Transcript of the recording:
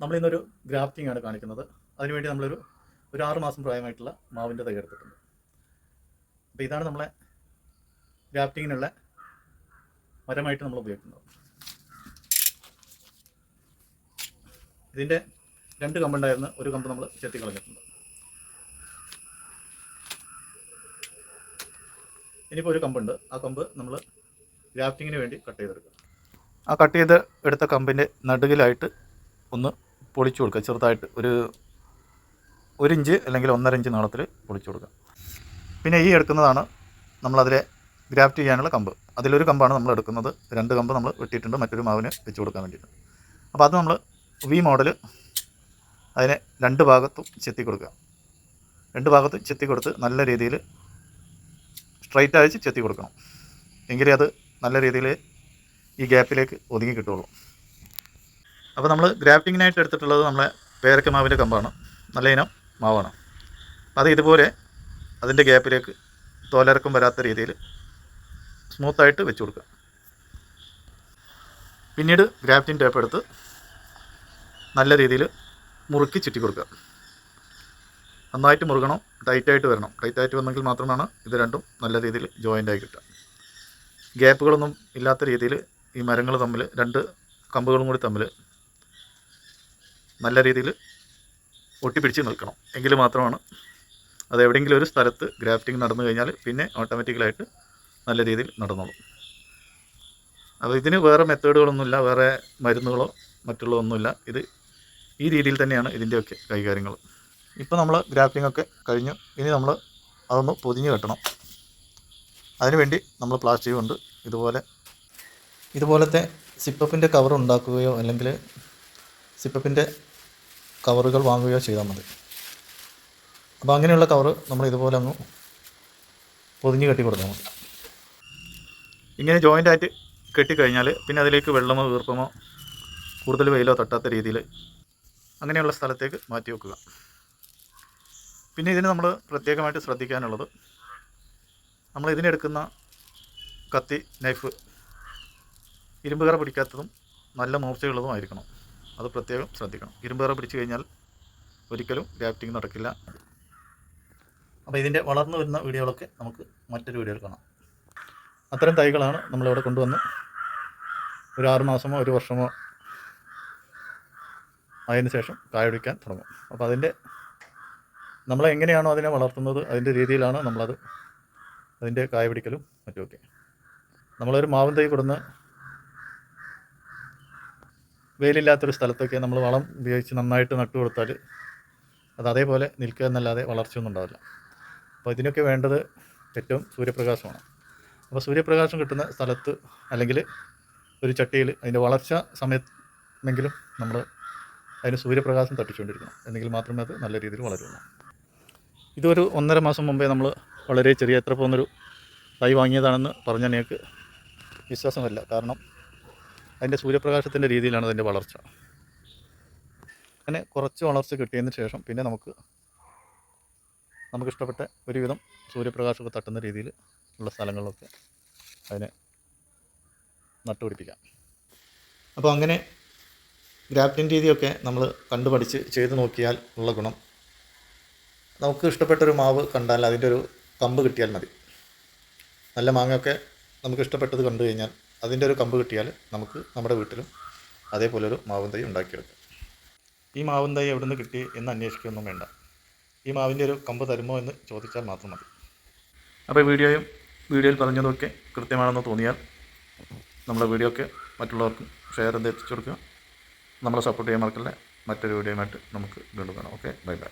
നമ്മളിന്നൊരു grafting ആണ് കാണിക്കുന്നത്. അതിനുവേണ്ടി ഒരു 6 മാസം പ്രായമായിട്ടുള്ള മാവിൻ്റെ തൈ എടുത്തിട്ടുണ്ട്. അപ്പോൾ ഇതാണ് നമ്മളെ ഗ്രാഫ്റ്റിങ്ങിനുള്ള മരമായിട്ട് നമ്മൾ ഉപയോഗിക്കുന്നത്. ഇതിൻ്റെ 2 കമ്പുണ്ടായിരുന്നു, ഒരു കമ്പ് നമ്മൾ ചെത്തി കളഞ്ഞിട്ടുണ്ട്. ഇനിയിപ്പോൾ ഒരു കമ്പുണ്ട്, ആ കമ്പ് നമ്മൾ ഗ്രാഫ്റ്റിങ്ങിന് വേണ്ടി കട്ട് ചെയ്തെടുക്കുക. ആ കട്ട് ചെയ്ത് എടുത്ത കമ്പിൻ്റെ നടുകിലായിട്ട് ഒന്ന് പൊളിച്ചു കൊടുക്കുക. ചെറുതായിട്ട് ഒരു ഇഞ്ച് അല്ലെങ്കിൽ 1.5 ഇഞ്ച് നീളത്തിൽ പൊളിച്ചു കൊടുക്കുക. പിന്നെ ഈ എടുക്കുന്നതാണ് നമ്മളതിലെ ഗ്രാഫ്റ്റ് ചെയ്യാനുള്ള കമ്പ്. അതിലൊരു കമ്പാണ് നമ്മൾ എടുക്കുന്നത്. 2 കമ്പ് നമ്മൾ വെട്ടിയിട്ടുണ്ട് മറ്റൊരു മാവിന് വെച്ച് കൊടുക്കാൻ വേണ്ടിയിട്ട്. അപ്പോൾ അത് നമ്മൾ വി മോഡൽ അതിനെ 2 ഭാഗത്തും ചെത്തി കൊടുക്കുക. 2 ഭാഗത്തും ചെത്തി കൊടുത്ത് നല്ല രീതിയിൽ സ്ട്രൈറ്റ് അയച്ച് ചെത്തി കൊടുക്കണം. എങ്കിലേ അത് നല്ല രീതിയിൽ ഈ ഗ്യാപ്പിലേക്ക് ഒതുങ്ങി കിട്ടുള്ളൂ. അപ്പോൾ നമ്മൾ ഗ്രാഫ്റ്റിങ്ങിനായിട്ട് എടുത്തിട്ടുള്ളത് നമ്മളെ പേരക്ക മാവിൻ്റെ കമ്പാണ്. നല്ല ഇനം മാവാണ്. അത് ഇതുപോലെ അതിൻ്റെ ഗ്യാപ്പിലേക്ക് തോലിറക്കം വരാത്ത രീതിയിൽ സ്മൂത്തായിട്ട് വെച്ച് കൊടുക്കുക. പിന്നീട് ഗ്രാഫ്റ്റിംഗ് ടേപ്പ് എടുത്ത് നല്ല രീതിയിൽ മുറുക്കി ചുറ്റി കൊടുക്കുക. നന്നായിട്ട് മുറുകണം, ടൈറ്റായിട്ട് വരണം. ടൈറ്റായിട്ട് വന്നെങ്കിൽ മാത്രമാണ് ഇത് രണ്ടും നല്ല രീതിയിൽ ജോയിൻ്റായി കിട്ടുക. ഗ്യാപ്പുകളൊന്നും ഇല്ലാത്ത രീതിയിൽ ഈ മരങ്ങൾ തമ്മിൽ 2 കമ്പുകളും കൂടി തമ്മിൽ നല്ല രീതിയിൽ ഒട്ടിപ്പിടിച്ച് നിൽക്കണം. എങ്കിൽ മാത്രമാണ് അത് എവിടെയെങ്കിലും ഒരു സ്ഥലത്ത് ഗ്രാഫ്റ്റിംഗ് നടന്നു കഴിഞ്ഞാൽ പിന്നെ ഓട്ടോമാറ്റിക്കലായിട്ട് നല്ല രീതിയിൽ നടന്നോളും. അപ്പോൾ ഇതിന് വേറെ മെത്തേഡുകളൊന്നുമില്ല, വേറെ മരുന്നുകളോ മറ്റുള്ളതൊന്നുമില്ല. ഇത് ഈ രീതിയിൽ തന്നെയാണ് ഇതിൻ്റെയൊക്കെ കൈകാര്യങ്ങൾ. ഇപ്പോൾ നമ്മൾ ഗ്രാഫ്റ്റിംഗ് ഒക്കെ കഴിഞ്ഞു. ഇനി നമ്മൾ അതൊന്ന് പൊതിഞ്ഞ് കെട്ടണം. അതിനുവേണ്ടി നമ്മൾ പ്ലാസ്റ്റിക് കൊണ്ട് ഇതുപോലത്തെ സിപ്പപ്പിൻ്റെ കവർ ഉണ്ടാക്കുകയോ അല്ലെങ്കിൽ സിപ്പപ്പിൻ്റെ കവറുകൾ വാങ്ങുകയോ ചെയ്താൽ മതി. അപ്പോൾ അങ്ങനെയുള്ള കവർ നമ്മൾ ഇതുപോലെ അങ്ങ് പൊതിഞ്ഞ് കെട്ടി കൊടുത്താൽ മതി. ഇങ്ങനെ ജോയിൻ്റായിട്ട് കെട്ടിക്കഴിഞ്ഞാൽ പിന്നെ അതിലേക്ക് വെള്ളമോ ഈർപ്പമോ കൂടുതൽ വെയിലോ തട്ടാത്ത രീതിയിൽ അങ്ങനെയുള്ള സ്ഥലത്തേക്ക് മാറ്റി വെക്കുക. പിന്നെ ഇതിന് നമ്മൾ പ്രത്യേകമായിട്ട് ശ്രദ്ധിക്കാനുള്ളത്, നമ്മൾ ഇതിനെടുക്കുന്ന കത്തി, നൈഫ് ഇരുമ്പ് കറ പിടിക്കാത്തതും നല്ല മൂർച്ചയുള്ളതും ആയിരിക്കണം. അത് പ്രത്യേകം ശ്രദ്ധിക്കണം. ഇരുമ്പ് കറ പിടിച്ചു കഴിഞ്ഞാൽ ഒരിക്കലും ഗ്രാഫ്റ്റിംഗ് നടക്കില്ല. അപ്പോൾ ഇതിൻ്റെ വളർന്നു വരുന്ന വീഡിയോകളൊക്കെ നമുക്ക് മറ്റൊരു വീഡിയോയിൽ കാണാം. അത്തരം തൈകളാണ് നമ്മളിവിടെ കൊണ്ടുവന്ന് ഒരു 6 മാസമോ 1 വർഷമോ അതിന് ശേഷം കായ പിടിക്കാൻ തുടങ്ങും. അപ്പോൾ നമ്മൾ എങ്ങനെയാണോ അതിനെ വളർത്തുന്നത് അതിൻ്റെ രീതിയിലാണ് അതിൻ്റെ കായ പിടിക്കലും മറ്റുമൊക്കെ. നമ്മളൊരു മാവിൻ തൈ കൊടുന്ന് വെയിലില്ലാത്തൊരു സ്ഥലത്തൊക്കെ നമ്മൾ വളം ഉപയോഗിച്ച് നന്നായിട്ട് നട്ടു കൊടുത്താൽ അത് അതേപോലെ നിൽക്കുക എന്നല്ലാതെ വളർച്ചയൊന്നും ഉണ്ടാവില്ല. അപ്പോൾ ഇതിനൊക്കെ വേണ്ടത് ഏറ്റവും സൂര്യപ്രകാശമാണ്. അപ്പോൾ സൂര്യപ്രകാശം കിട്ടുന്ന സ്ഥലത്ത് അല്ലെങ്കിൽ ഒരു ചട്ടിയിൽ അതിൻ്റെ വളർച്ച സമയത്തെങ്കിലും നമ്മൾ അതിന് സൂര്യപ്രകാശം തട്ടിച്ചുകൊണ്ടിരിക്കണം. എന്നെങ്കിൽ മാത്രമേ അത് നല്ല രീതിയിൽ വളരുള്ളൂ. ഇതൊരു 1.5 മാസം മുമ്പേ നമ്മൾ വളരെ ചെറിയ എത്ര പോകുന്നൊരു തൈ വാങ്ങിയതാണെന്ന് പറഞ്ഞാൽ നിങ്ങൾക്ക് വിശ്വാസമല്ല. കാരണം അതിൻ്റെ സൂര്യപ്രകാശത്തിൻ്റെ രീതിയിലാണ് അതിൻ്റെ വളർച്ച. അങ്ങനെ കുറച്ച് വളർച്ച കിട്ടിയതിന് ശേഷം പിന്നെ നമുക്കിഷ്ടപ്പെട്ട ഒരുവിധം സൂര്യപ്രകാശമൊക്കെ തട്ടുന്ന രീതിയിൽ ഉള്ള സ്ഥലങ്ങളിലൊക്കെ അതിനെ നട്ടുപിടിപ്പിക്കാം. അപ്പോൾ അങ്ങനെ ഗ്രാഫ്റ്റിംഗ് രീതിയൊക്കെ നമ്മൾ കണ്ടുപഠിച്ച് ചെയ്ത് നോക്കിയാൽ ഉള്ള ഗുണം, നമുക്ക് ഇഷ്ടപ്പെട്ടൊരു മാവ് കണ്ടാൽ അതിൻ്റെ ഒരു കമ്പ് കിട്ടിയാൽ മതി. നല്ല മാങ്ങയൊക്കെ നമുക്ക് ഇഷ്ടപ്പെട്ടത് കണ്ടു കഴിഞ്ഞാൽ അതിൻ്റെ ഒരു കമ്പ് കിട്ടിയാൽ നമുക്ക് നമ്മുടെ വീട്ടിലും അതേപോലെ ഒരു മാവിൻ തൈ ഉണ്ടാക്കിയെടുക്കാം. ഈ മാവിൻ തൈ എവിടെ നിന്ന് കിട്ടി എന്ന് അന്വേഷിക്കുകയൊന്നും വേണ്ട. ഈ മാവിൻ്റെ ഒരു കമ്പ് തരുമോ എന്ന് ചോദിച്ചാൽ മാത്രം മതി. അപ്പോൾ വീഡിയോയിൽ പറഞ്ഞതൊക്കെ കൃത്യമാണെന്ന് തോന്നിയാൽ നമ്മുടെ വീഡിയോ ഒക്കെ മറ്റുള്ളവർക്കും ഷെയർ ചെയ്ത് എത്തിച്ചു കൊടുക്കുക. നമ്മളെ സപ്പോർട്ട് ചെയ്യാൻ മറക്കല്ലേ. മറ്റൊരു വീഡിയോയുമായിട്ട് നമുക്ക് വീണ്ടും കാണാം. Okay, bye bye.